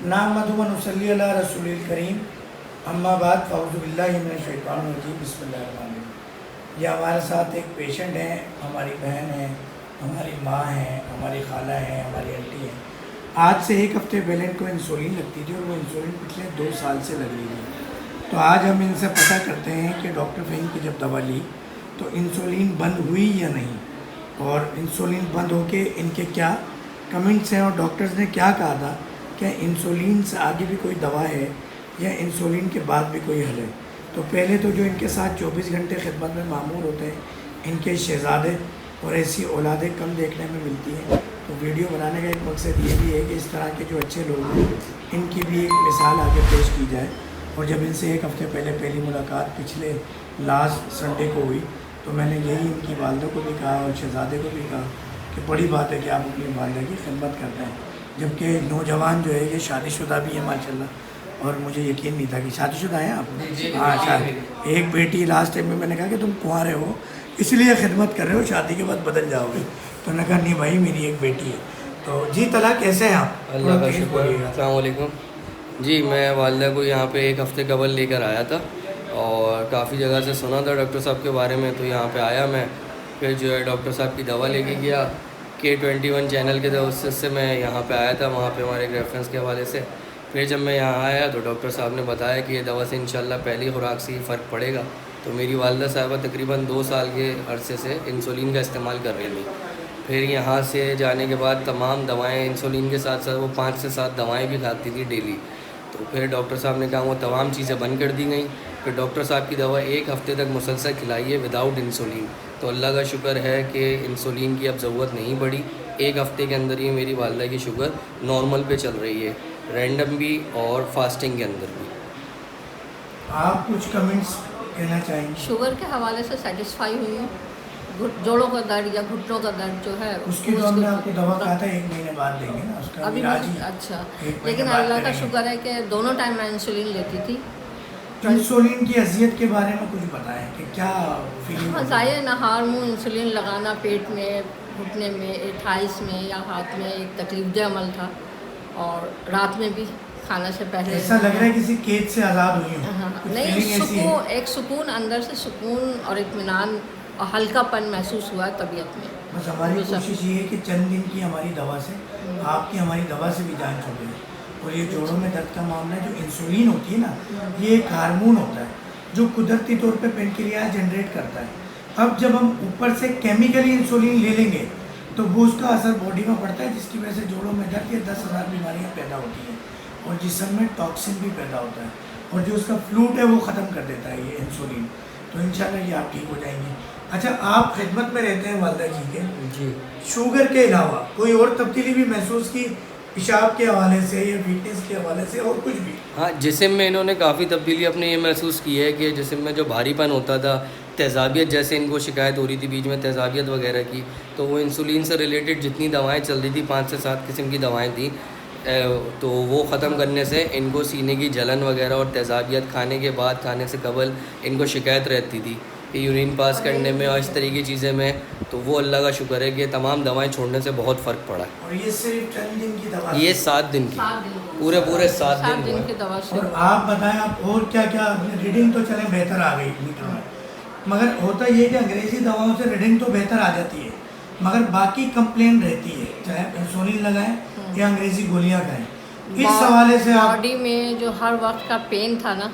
नहमदुहु व नुसल्ली अला रसूलिल करीम अम्मा बाद फ़अऊज़ु बिल्लाहि मिनश शैतानिर रजीम बिस्मिल्लाहिर्रहमानिर्रहीम। ये हमारे साथ एक पेशेंट हैं, हमारी बहन है, हमारी माँ है, हमारी खाला है, हमारी आंटी है। आज से एक हफ़्ते पहले इनको इंसुलिन लगती थी और वो इंसुलिन पिछले 2 साल से लग रही थी। तो आज हम इनसे पता करते हैं कि डॉक्टर फ़हीम की जब दवा ली तो इंसुलिन बंद हुई या नहीं, और इंसुलिन बंद होके इनके क्या कमेंट्स हैं और डॉक्टर्स ने क्या कहा था, क्या इंसुलिन से आगे भी कोई दवा है या इंसुलिन के बाद भी कोई हल है। तो पहले तो जो इनके साथ 24 घंटे खिदमत में मामूर होते हैं, इनके शहज़ादे और ऐसी औलादें कम देखने में मिलती हैं। तो वीडियो बनाने का एक मकसद ये भी है कि इस तरह के जो अच्छे लोग हैं इनकी भी एक मिसाल आगे पेश की जाए। और जब इनसे एक हफ़्ते पहले पहली मुलाकात पिछले लास्ट संडे को हुई तो मैंने यही इनकी वालदा को भी कहा और शहज़ादे को भी कहा कि बड़ी बात है कि आप अपनी वालदा की खिदमत करते हैं, जबकि नौजवान जो है ये शादीशुदा भी है माशाल्लाह। और मुझे यकीन नहीं था कि शादीशुदा हैं आप। हाँ, शादी एक बेटी। लास्ट टाइम में मैंने कहा कि तुम कुंवारे हो इसलिए खिदमत कर रहे हो, शादी के बाद बदल जाओगे। तो मैंने कहा नहीं भाई, मेरी एक बेटी है। तो जी तला कैसे हैं आप? अल्लाह का शुक्र। अस्सलाम वालेकुम जी। मैं वालिदा को यहाँ पे एक हफ़्ते कबल लेकर आया था और काफ़ी जगह से सुना था डॉक्टर साहब के बारे में, तो यहाँ पे आया मैं। फिर जो है डॉक्टर साहब की दवा लेके गया K21 चैनल के उससे मैं यहाँ पे आया था, वहाँ पे हमारे एक रेफरेंस के हवाले से। फिर जब मैं यहाँ आया तो डॉक्टर साहब ने बताया कि ये दवा से इंशाल्लाह पहली खुराक से ही फ़र्क पड़ेगा। तो मेरी वालिदा साहिबा तकरीबन 2 साल के अरसे से इंसुलिन का इस्तेमाल कर रही थी। फिर यहाँ से जाने के बाद तमाम दवाएं इंसुलिन के साथ साथ वो 5 से 7 दवाएं भी खाती थी डेली। तो फिर डॉक्टर साहब ने कहा वो तमाम चीज़ें बंद कर दी गई। फिर डॉक्टर साहब की दवा एक हफ़्ते तक मुसलसल खिलाई है विदाउट इंसुलिन। तो अल्लाह का शुक्र है कि इंसुलिन की अब ज़रूरत नहीं पड़ी। एक हफ़्ते के अंदर ही मेरी वालिदा की शुगर नॉर्मल पे चल रही है, रैंडम भी और फास्टिंग के अंदर भी। आप कुछ कमेंट्स कहना चाहेंगे? शुगर के हवाले से सेटिस्फाई हुई हूँ। जोड़ों का दर्द या घुटनों का दर्द जो है उसकी तो हमने आपको दवा कहा था 1 महीने बाद देंगे ना, उसका अभी इलाज ही अच्छा। 1 महीने लेकिन बाद अल्लाह का करेंगे। शुक्र है कि दोनों टाइम मैं इंसुलिन लेती थी। इंसुलिन की अजियत के बारे में कुछ बताएं कि क्या फीलिंग? हाँ, ज़ाहिर नहार मुँह इंसुलिन लगाना पेट में, घुटने में, थाइस में या हाथ में एक तकलीफदेह अमल था। और रात में भी खाने से पहले ऐसा लग रहा है किसी कैद से आज़ाद हुई हो। हाँ, कुछ नहीं, feeling ऐसी है? सुकून, एक सुकून अंदर से सुकून और इत्मीनान और हल्कापन महसूस हुआ तबीयत में। बस हमारी कोशिश ये है कि चंद दिन की हमारी दवा से आपकी हमारी दवा से भी जान छूटे। और ये जोड़ों में दर्द का मामला है, जो इंसुलिन होती है ना, ये एक हार्मोन होता है जो कुदरती तौर पे पेनक्रियाज जनरेट करता है। अब जब हम ऊपर से केमिकली इंसुलिन ले लेंगे तो वो उसका असर बॉडी में पड़ता है, जिसकी वजह से जोड़ों में दर्द या 10,000 बीमारियाँ पैदा होती हैं और जिस्म में टॉक्सिन भी पैदा होता है और जो उसका फ्लूट है वो ख़त्म कर देता है ये इंसुलिन। तो इंशाल्लाह ये आप ठीक हो जाएंगे। अच्छा, आप खिदमत में रहते हैं वालिदा जी के, जी शुगर के अलावा कोई और तब्दीली भी महसूस की पेशाब के हवाले से या वीकनेस के हवाले से और कुछ भी? हाँ, जिस्म में इन्होंने काफ़ी तब्दीली अपने ये महसूस की है कि जिस्म में जो भारीपन होता था, तेज़ाबियत जैसे इनको शिकायत हो रही थी बीच में तेज़ाबियत वगैरह की, तो वो इंसुलिन से रिलेटेड जितनी दवाएं चल रही थी 5 से 7 किस्म की दवाएं थी, तो वो ख़त्म करने से इनको सीने की जलन वगैरह और तेज़ाबियत खाने के बाद, खाने से कबल इनको शिकायत रहती थी कि यूरिन पास करने में और इस तरह की चीज़ें में। तो वो अल्लाह का शुक्र है कि तमाम दवाएं छोड़ने से बहुत फ़र्क पड़ा है। और ये सिर्फ चंद दिन की दवा? ये 7 दिन की, पूरे 7 दिन हुए। की दवा से। और आप बताएं, आप और क्या क्या? रीडिंग तो चले बेहतर आ गई मीटर में, मगर होता ये कि अंग्रेज़ी दवाओं से रीडिंग तो बेहतर आ जाती है मगर बाकी कंप्लेन रहती है, चाहे इंसुलिन लगाएं या अंग्रेज़ी गोलियां खाएं। इस हवाले से आप बॉडी में जो हर वक्त का पेन था ना,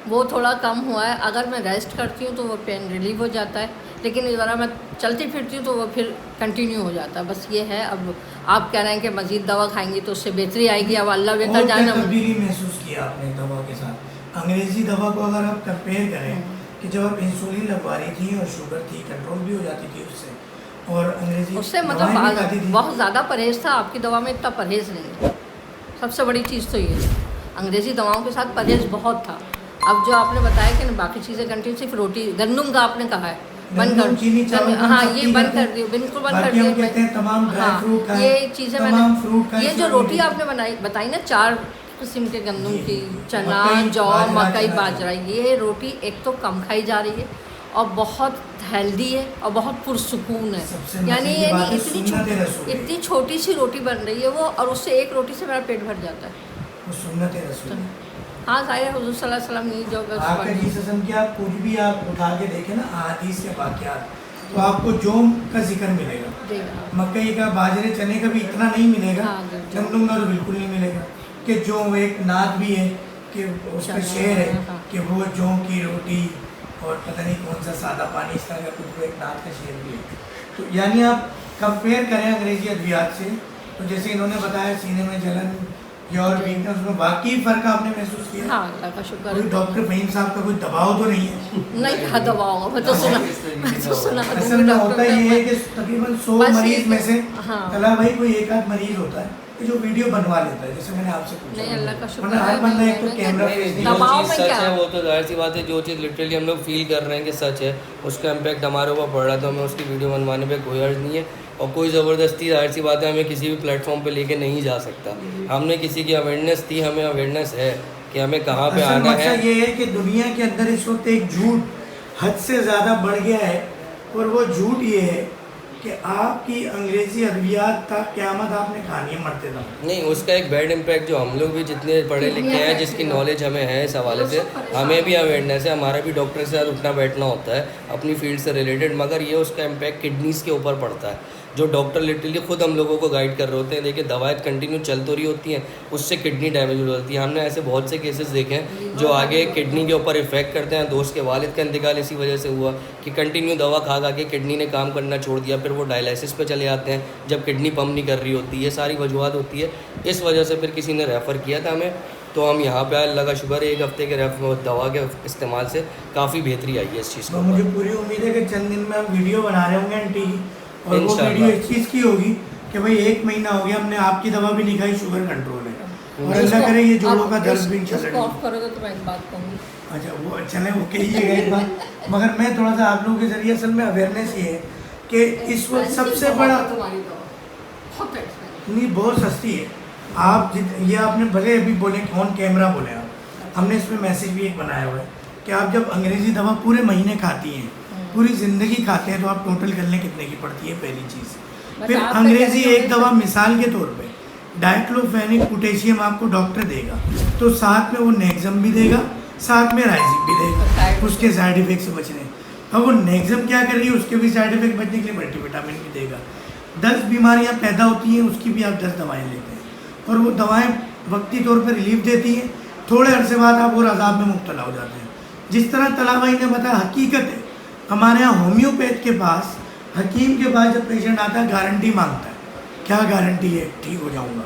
वो थोड़ा कम हुआ है। अगर मैं रेस्ट करती हूँ तो वो पेन रिलीव हो जाता है, लेकिन इस बार मैं चलती फिरती हूँ तो वो फिर कंटिन्यू हो जाता है। बस ये है। अब आप कह रहे हैं कि मज़ीद दवा खाएंगी तो उससे बेहतरी आएगी। अब अल्लाह बेहतर और क्या जाने। तब्दीली महसूस किया आपने दवा के साथ? अंग्रेज़ी दवा को अगर आप कंपेयर करें कि जब आप इंसुलिन लगवा रही थी और शुगर थी, कंट्रोल भी हो जाती थी उससे, और अंग्रेज़ी उससे दवाएं भी खाती मतलब थी। बहुत ज़्यादा परहेज़ था। आपकी दवा में इतना परहेज़ नहीं है। सबसे बड़ी चीज़ तो ये है, अंग्रेज़ी दवाओं के साथ परहेज़ बहुत था। अब जो आपने बताया कि बाकी चीज़ें कंटिन्यू, सिर्फ रोटी, गंदम का आपने कहा है बंद कर, चीनी, चावल, हाँ ये बंद कर दिया, बिल्कुल बंद कर दिया। कहते हैं तमाम ड्राई फ्रूट खाएं, ये चीज़ें तमाम फ्रूट मैंने, खाएं, ये जो सब रोटी रोटी। आपने बताई ना 4 किस्म के गंदम की, चना, मकई, जौ, बाजरा, मकई, चना, बाजरा, ये रोटी एक तो कम खाई जा रही है और बहुत हेल्दी है और बहुत पुरसुकून है। सबसे यानी मज़े की बात है, इतनी सुन्नत-ए-रसूल है। इतनी छोटी सी रोटी बन रही है वो, और उससे एक रोटी से मेरा पेट भर जाता है। वो सुन्नत रसूल है। हाँ साहिर हुज़ूर सल्लल्लाहु अलैहि वसल्लम ने जो आका जी सल्लम की आप कुछ भी आप उठा के देखें ना अहादीस के वाक़यात, तो आपको जोम का जिक्र मिलेगा। मकई का बाजरे चने का भी इतना नहीं मिलेगा, गंदम का तो बिल्कुल नहीं मिलेगा। कि जो एक नाद भी है कि उस पर शेर है कि वो जौ की रोटी और पता नहीं कौन सा सादा पानी, इस तरह का कुछ एक नाद का शेर भी है। तो यानी आप कंपेयर करें अंग्रेजी अद्वियात से, तो जैसे इन्होंने बताया सीने में जलन या और वीकनेस, उसमें बाकी फ़र्क आपने महसूस किया? हाँ, अल्लाह का शुक्र। कोई डॉक्टर फ़हीम साहब का कोई दबाव तो नहीं है? नहीं, कहाँ दबाव होगा, मैं तो सुना असल में होता ये है कि तकरीबन 100 मरीज में से हाँ। तला भाई कोई एक आध मरीज होता है जो वीडियो बनवा लेता है, जैसे मैंने आपसे पूछा। नहीं, अल्लाह का शुक्र वरना हर बंदा एक तो कैमरा फेस नहीं दबाव जो में चीज़ सच क्या? है वो तो जाहिर सी बात है, जो चीज़ लिटरली हम लोग फील कर रहे हैं कि सच है, उसका इम्पैक्ट हमारे ऊपर पड़ रहा है, तो हमें उसकी वीडियो बनवाने पे कोई अर्ज नहीं है। और कोई ज़बरदस्ती जाहिर सी बात है हमें किसी भी प्लेटफॉर्म पे लेके नहीं जा सकता। हमने किसी की अवेयरनेस थी, हमें अवेयरनेस है कि हमें कहाँ पे आना है। ये है कि दुनिया के अंदर इस वक्त एक झूठ हद से ज़्यादा बढ़ गया है, और वो झूठ ये है कि आपकी अंग्रेजी अद्वियात तक क़यामत आपने कहानी है मरते दम। नहीं, उसका एक बैड इम्पैक्ट जो हम लोग भी जितने पढ़े लिखे हैं, जिसकी नॉलेज हमें है इस हवाले से, हमें भी अवेयरनेस है, हमारा भी डॉक्टर के साथ उठना बैठना होता है अपनी फील्ड से रिलेटेड, मगर ये उसका इम्पैक्ट किडनीज़ के ऊपर पड़ता है। जो डॉक्टर लिटरली खुद हम लोगों को गाइड कर रहे होते हैं, देखिए दवाएं कंटिन्यू चल तो रही होती हैं, उससे किडनी डैमेज हो जाती है। हमने ऐसे बहुत से केसेस देखे हैं जो आगे किडनी के ऊपर इफेक्ट करते हैं। दोस्त के वालिद का इंतकाल इसी वजह से हुआ कि कंटिन्यू दवा खा खा के किडनी ने काम करना छोड़ दिया, फिर वो डायलिसिस पे चले जाते हैं जब किडनी पम्प नहीं कर रही होती। ये सारी वजूहत होती है, इस वजह से फिर किसी ने रेफ़र किया था हमें, तो हम यहाँ पे आए। अल्लाह का शुक्र है, 1 हफ्ते के दवा के इस्तेमाल से काफ़ी बेहतरी आई है इस चीज़ तो को। मुझे पूरी उम्मीद है कि चंद दिन में हम वीडियो बना रहे होंगे आंटी, और वो वीडियो इस चीज़ की होगी कि भाई 1 महीना हो गया हमने आपकी दवा भी नहीं खाई, शुगर कंट्रोल है, और अल्लाह करे ये जोड़ों का दर्द भी चल रहा है। ऑफ करोगे तो मैं एक बात कहूँगी। अच्छा वो चले वो कहिएगा एक बात, मगर मैं थोड़ा सा आप लोगों के जरिए असल में अवेयरनेस ये है कि इस वक्त सबसे बड़ा नहीं, बहुत सस्ती है। आप ये आपने भले अभी बोले ऑन कैमरा बोले आप, हमने इसमें मैसेज भी एक बनाया हुआ है कि आप जब अंग्रेज़ी दवा पूरे महीने खाती हैं, पूरी ज़िंदगी खाते हैं, तो आप टोटल कर लें कितने की पड़ती है पहली चीज़। फिर अंग्रेज़ी एक दवा मिसाल के तौर पे डाइक्लोफेनिक पोटेशियम आपको डॉक्टर देगा, तो साथ में वो नेक्सम भी देगा, साथ में राइजिक भी देगा उसके साइड इफेक्ट से बचने। अब वो नेक्सम क्या कर रही है, उसके भी साइड इफेक्ट बचने के लिए मल्टीविटामिन भी देगा। 10 बीमारियां पैदा होती हैं, उसकी भी आप 10 दवाएं लेते हैं, और वो दवाएं वक्ती तौर पर रिलीफ देती हैं, थोड़े अरसे बाद आप और अजाब में मुब्तला हो जाते हैं। जिस तरह तला भाई ने बताया, हकीकत है हमारे यहाँ होम्योपैथ के पास, हकीम के पास जब पेशेंट आता है गारंटी मांगता है, क्या गारंटी है, ठीक हो जाऊंगा,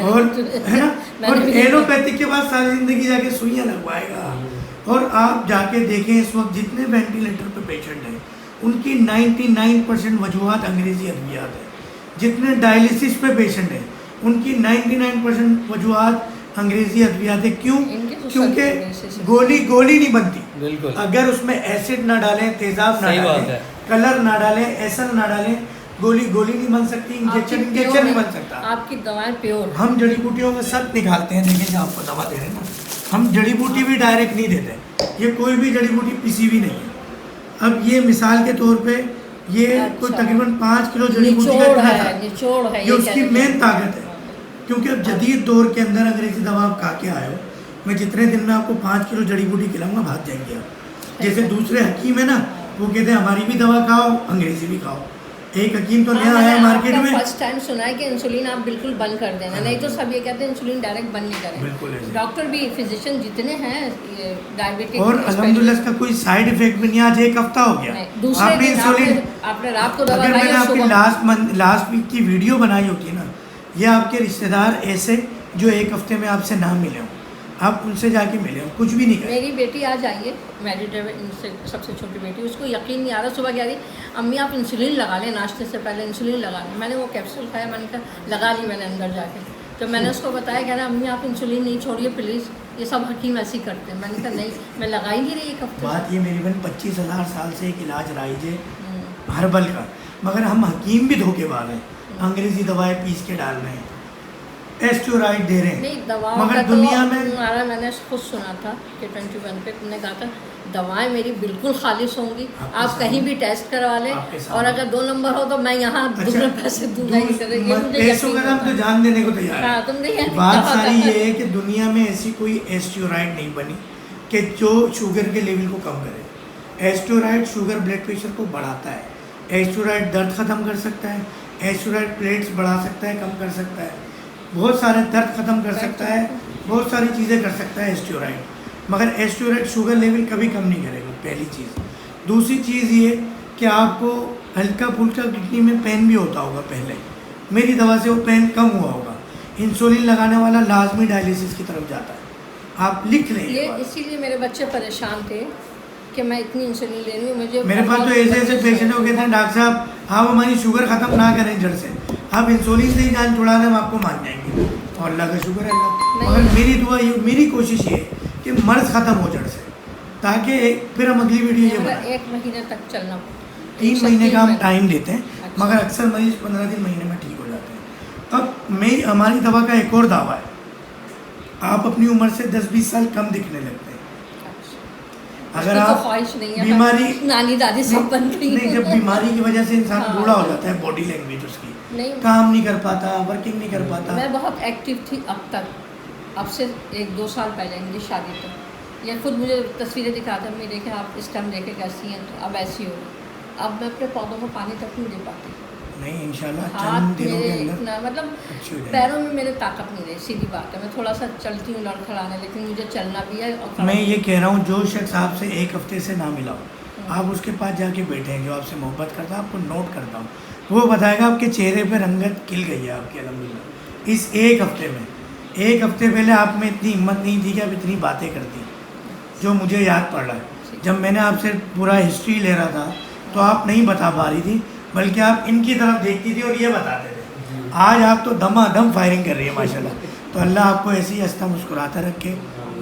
और है ना, और एलोपैथिक के पास सारी ज़िंदगी जाके सुइयाँ लगवाएगा। और आप जाके देखें इस वक्त जितने वेंटिलेटर पे पेशेंट हैं उनकी 99% वजूहत अंग्रेज़ी अद्वियात है। जितने डायलिसिस पे पेशेंट हैं उनकी 99% वजूहत अंग्रेज़ी अद्वियात है। क्यों? क्योंकि गोली नहीं बनती। बिल्कुल, अगर उसमें एसिड ना डालें, तेज़ाब ना डालें, कलर ना डालें, एसन ना डालें, गोली नहीं बन सकती, इंजेक्शन नहीं बन सकता। आपकी दवाएं प्योर। हम जड़ी बूटियों में सब निकालते हैं, देखिए आपको दवा दे रहे हैं ना, हम जड़ी बूटी भी डायरेक्ट नहीं देते, ये कोई भी जड़ी बूटी पीसी भी नहीं है। अब ये मिसाल के तौर पे ये कोई तकरीबन 5 किलो जड़ी बूटी का निचोड़ है, ये उसकी मेन ताकत है। क्योंकि अब जदीद दौर के अंदर अंग्रेजी दवा आप खा के आए हो, मैं जितने दिन में आपको 5 किलो जड़ी बूटी खिलाऊंगा भाग जाएंगे आप। जैसे दूसरे हकीम है ना, वो कहते हैं हमारी भी दवा खाओ, अंग्रेजी भी खाओ। एक हकीम तो नया आया मार्केट में, फर्स्ट टाइम सुना है कि इंसुलिन आप बिल्कुल बंद कर देना, नहीं तो सब ये कहते हैं इंसुलिन डायरेक्ट बंद नहीं करें। बिल्कुल डॉक्टर भी, फिजिशियन जितने हैं डायबिटिक, और अल्हम्दुलिल्लाह इसका कोई साइड इफेक्ट भी नहीं। आज 1 हफ्ता हो गया आपने इंसुलिन, आपने रात को दवा अगर मैंने खाई, आपकी लास्ट वीक की वीडियो बनाई होती ना, ये आपके रिश्तेदार ऐसे जो 1 हफ्ते में आपसे ना मिले हो, आप उनसे जाके मिले हो, कुछ भी नहीं करें। मेरी बेटी आज आई है मेडिटेबल, इनसे सबसे छोटी बेटी, उसको यकीन नहीं आ रहा, सुबह कह रही अम्मी आप इंसुलिन लगा लें, नाश्ते से पहले इंसुलिन लगा लें। मैंने वो कैप्सूल खाया, मैंने कहा लगा ली मैंने अंदर जाके। तो मैंने उसको बताया, कह रहा अम्मी आप इंसुलिन नहीं छोड़िए प्लीज़, ये सब हकीम ऐसे ही करते हैं। मैंने कहा नहीं, मैं लगा ही नहीं रही 1 हफ्ते। बात ये मेरी बहन 25,000 साल से एक इलाज राइज है हर्बल का, मगर हम हकीम भी धोखेबाज हैं, अंग्रेज़ी दवाएँ पीस के डाल रहे हैं। एस्टोराइड दे रहे हैं, नहीं दवाओं मगर का दुनिया तो में हमारा मैंने खुद सुना था कि 21 पे तुमने कहा था दवाएं मेरी बिल्कुल खालिश होंगी, आपके आप सामने- कहीं भी टेस्ट करवा लें, आपके और सामने। अगर 2 नंबर हो तो मैं यहाँ दूसरे पैसे दूंगा ही करेंगे, पैसों का नाम तो जान देने को तैयार हाँ है। तुमने ये बात कहा सारी था। ये है कि दुनिया में ऐसी कोई एस्टोराइड नहीं बनी कि जो शुगर के लेवल को कम करे। एस्टोराइड शुगर ब्लड प्रेशर को बढ़ाता है, एस्टोराइड दर्द ख़त्म कर सकता है, एस्टोराइड प्लेट्स बढ़ा सकता है, कम कर सकता है, बहुत सारे दर्द ख़त्म कर सकता है, बहुत सारी चीज़ें कर सकता है एस्टोराइड। मगर एस्टोराइड शुगर लेवल कभी कम नहीं करेगा, पहली चीज़। दूसरी चीज़ ये कि आपको हल्का फुल्का किडनी में पेन भी होता होगा पहले, मेरी दवा से वो पेन कम हुआ होगा। इंसुलिन लगाने वाला लाजमी डायलिसिस की तरफ जाता है, आप लिख लें ये ये बात। इसीलिए मेरे बच्चे परेशान थे कि मैं इतनी इंसुलिन ले रही हूँ, मुझे मेरे पास तो ऐसे ऐसे पेशेंट हो गए थे, डॉक्टर साहब आप हमारी शुगर ख़त्म ना करें जड़ से, आप इंसुलिन से ही जान छुड़ा दें, हम आपको मान जाएंगे। और अल्लाह का शुक्र है अल्लाह, मगर मेरी दुआ ये, मेरी कोशिश ये है कि मर्ज ख़त्म हो जड़ से, ताकि फिर हम अगली वीडियो ये बनाएं। 1 महीने तक चलना, 3 महीने का हम महीने। टाइम देते हैं, अच्छा। मगर अक्सर मरीज 15 दिन महीने में ठीक हो जाते हैं। अब हमारी दवा का एक और दावा है, आप अपनी उम्र से 10-20 साल कम दिखने लगते हैं। अगर उसकी तो आप ख्वाहिश नहीं है, बीमारी नानी दादी सब बन गई नहीं, जब बीमारी की वजह से इंसान हाँ। बूढ़ा हो जाता है, बॉडी लैंग्वेज उसकी नहीं, काम नहीं कर पाता, वर्किंग नहीं कर पाता। मैं बहुत एक्टिव थी अब तक, अब से 1-2 साल पहले मेरी शादी तक, ये खुद मुझे तस्वीरें दिखाता है, मैं देखे आप इस टाइम देखे कैसी हैं, तो अब ऐसी हो गई। अब मैं अपने पौधों को पानी तक नहीं दे पाती, नहीं इंशाल्लाह चंद हाथ दिनों के मेरे अंदर इतना मतलब अच्छी हो जाएगी। पैरों में मेरे ताकत नहीं रही, सीधी बात है। मैं थोड़ा सा चलती हूँ लड़खड़ाने, लेकिन मुझे चलना भी है और खड़ा मैं भी ये है। कह रहा हूँ, जो शख्स आपसे 1 हफ्ते से ना मिला हो, आप उसके पास जाके बैठे हैं, जो आपसे मोहब्बत करता है, आपको नोट करता हूँ, वो बताएगा आपके चेहरे पे रंगत खिल गई है आपकी अल्हम्दुलिल्लाह इस 1 हफ्ते में। 1 हफ्ते पहले आप में इतनी हिम्मत नहीं थी कि आप इतनी बातें करती, जो मुझे याद पड़ रहा है। जब मैंने आपसे पूरा हिस्ट्री ले रहा था तो आप नहीं बता पा रही थी, बल्कि आप इनकी तरफ देखती थी और ये बताते थे। आज आप तो दमादम फायरिंग कर रही है माशाल्लाह। तो अल्लाह आपको ऐसी हंसता मुस्कुराता रखे।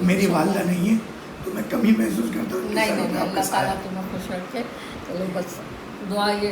मेरी वालदा नहीं है तो मैं कमी महसूस करता हूँ। नहीं, अल्लाह ताला तुम्हें खुश रखे। चलो बस दुआ ये